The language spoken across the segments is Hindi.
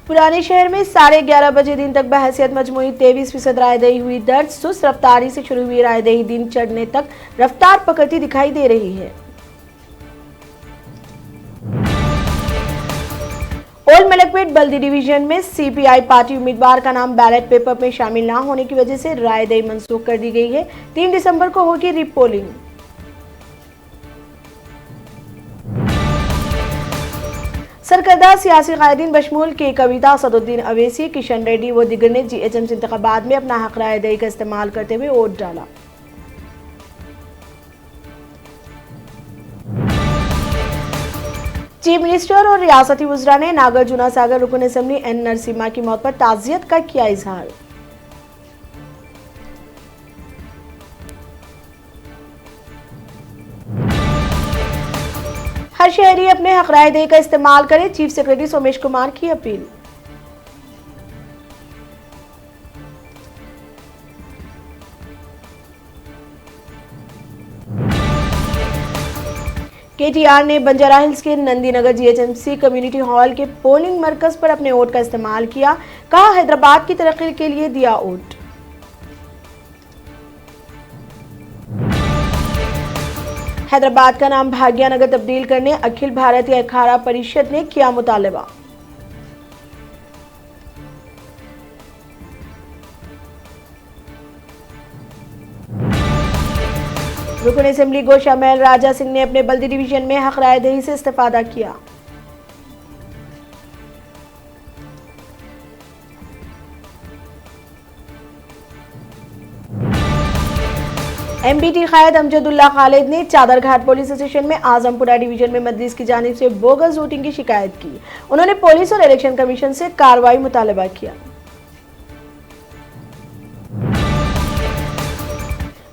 पुराने शहर में 11:30 बजे दिन तक बहसियत मजमूई 23% रायदही हुई दर्ज। सुस्त रफ्तारी से शुरू हुई रायदही दिन चढ़ने तक रफ्तार पकड़ती दिखाई दे रही है। ओल्ड मलकपेट बल्दी डिवीजन में सीपीआई पार्टी उम्मीदवार का नाम बैलेट पेपर में शामिल न होने की वजह से रायदही मंसूख कर दी गई है। 3 दिसंबर को होगी रीपोलिंग। सरकर्दा सियासी कायदीन बशमूल के कविता, असदुद्दीन अवैसी, किशन रेड्डी व दिगर ने जीएचएमसी इंतखाबात में अपना हक रायदही का इस्तेमाल करते हुए वोट डाला। चीफ मिनिस्टर और रियासती वज़रा ने नागार्जुन सागर रुकन असेंबली एन नरसिम्हा की मौत पर ताज़ियत का किया इजहार। हर शहरी अपने हक रायदही का इस्तेमाल करे, चीफ सेक्रेटरी सोमेश कुमार की अपील। केटीआर ने बंजारा हिल्स के नंदीनगर जीएचएमसी कम्युनिटी हॉल के पोलिंग मरकज पर अपने वोट का इस्तेमाल किया। कहा, हैदराबाद की तरक्की के लिए दिया वोट। हैदराबाद का नाम भाग्यनगर तब्दील करने अखिल भारतीय अखाड़ा परिषद ने किया मुतालबा। रुकन असेंबली गोशा महल राजा सिंह ने अपने बल्दी डिवीजन में हक रायदही से इस्तेफादा किया। एमबीटी कायद अमजदुल्ला खालिद ने चादरघाट पुलिस स्टेशन में आजमपुरा डिवीजन में मजलिस की जानिब से बोगस वोटिंग की शिकायत की। उन्होंने पुलिस और इलेक्शन कमीशन से कार्रवाई मुतालबा किया।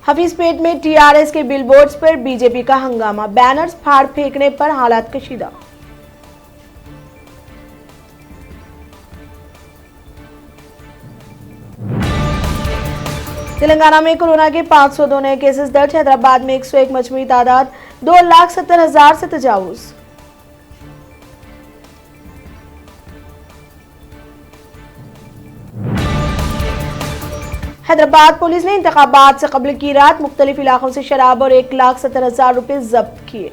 हफीजपेट में टीआरएस के बिलबोर्ड्स पर बीजेपी का हंगामा, बैनर्स फाड़ फेंकने पर हालात कशीदा। तेलंगाना में कोरोना के 502 नए केसेस दर्ज। हैदराबाद में 101, मजमूई तादाद 2,70,000 से तजावुज। हैदराबाद पुलिस ने इंतखाबात से कबल की रात मुख्तलिफ इलाकों से शराब और 1,70,000 रुपए जब्त किए।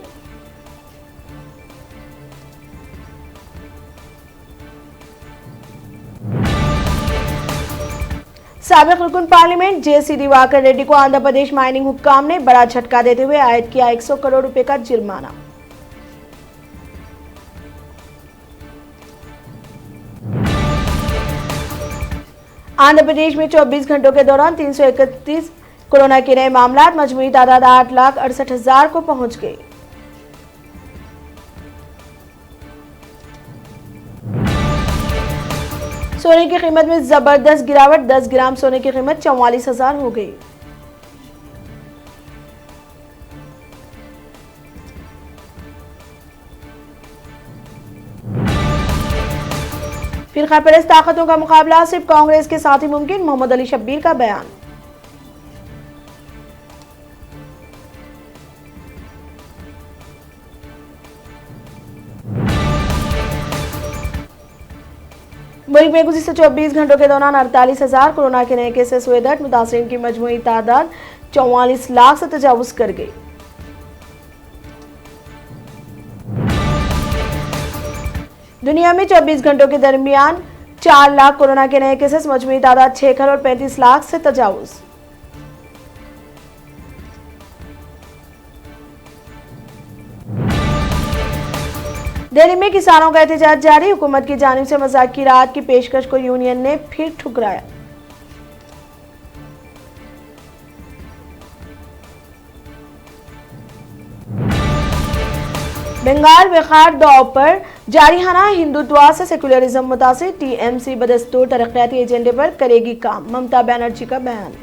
साबिक रुकन पार्लियामेंट जेसी दिवाकर रेड्डी को आंध्र प्रदेश माइनिंग हुक्काम ने बड़ा झटका देते हुए आयद किया 100 करोड़ रुपए का जुर्माना। आंध्र प्रदेश में 24 घंटों के दौरान 331 कोरोना के नए मामला, मजमूई तादाद 8,68,000 को पहुंच गई। सोने की कीमत में जबरदस्त गिरावट, 10 ग्राम सोने की कीमत 44,000 हो गई। फिरका परस्त ताकतों का मुकाबला सिर्फ कांग्रेस के साथ ही मुमकिन, मोहम्मद अली शब्बीर का बयान। मुल्क में गुज़िश्ता 24 घंटों के दौरान 48,000 कोरोना के नए केसेस हुए दर्ज। मुतासिरीन की मजमूई तादाद 44 लाख से तजावुज कर गई। दुनिया में 24 घंटों के दरमियान 4 लाख कोरोना के नए केसेस, मजमूई तादाद 6 करोड़ 35 लाख से तजावुज। दिल्ली में किसानों का एहतजाज जारी। हुकूमत की जानिब से मज़ाकिरात की पेशकश को यूनियन ने फिर ठुकराया। बंगाल बिहार दौर पर जारिहाना हिंदुत्व से सेकुलरिज्म मुतासिर, टीएमसी बदस्तूर तरक्याती एजेंडे पर करेगी काम, ममता बनर्जी का बयान।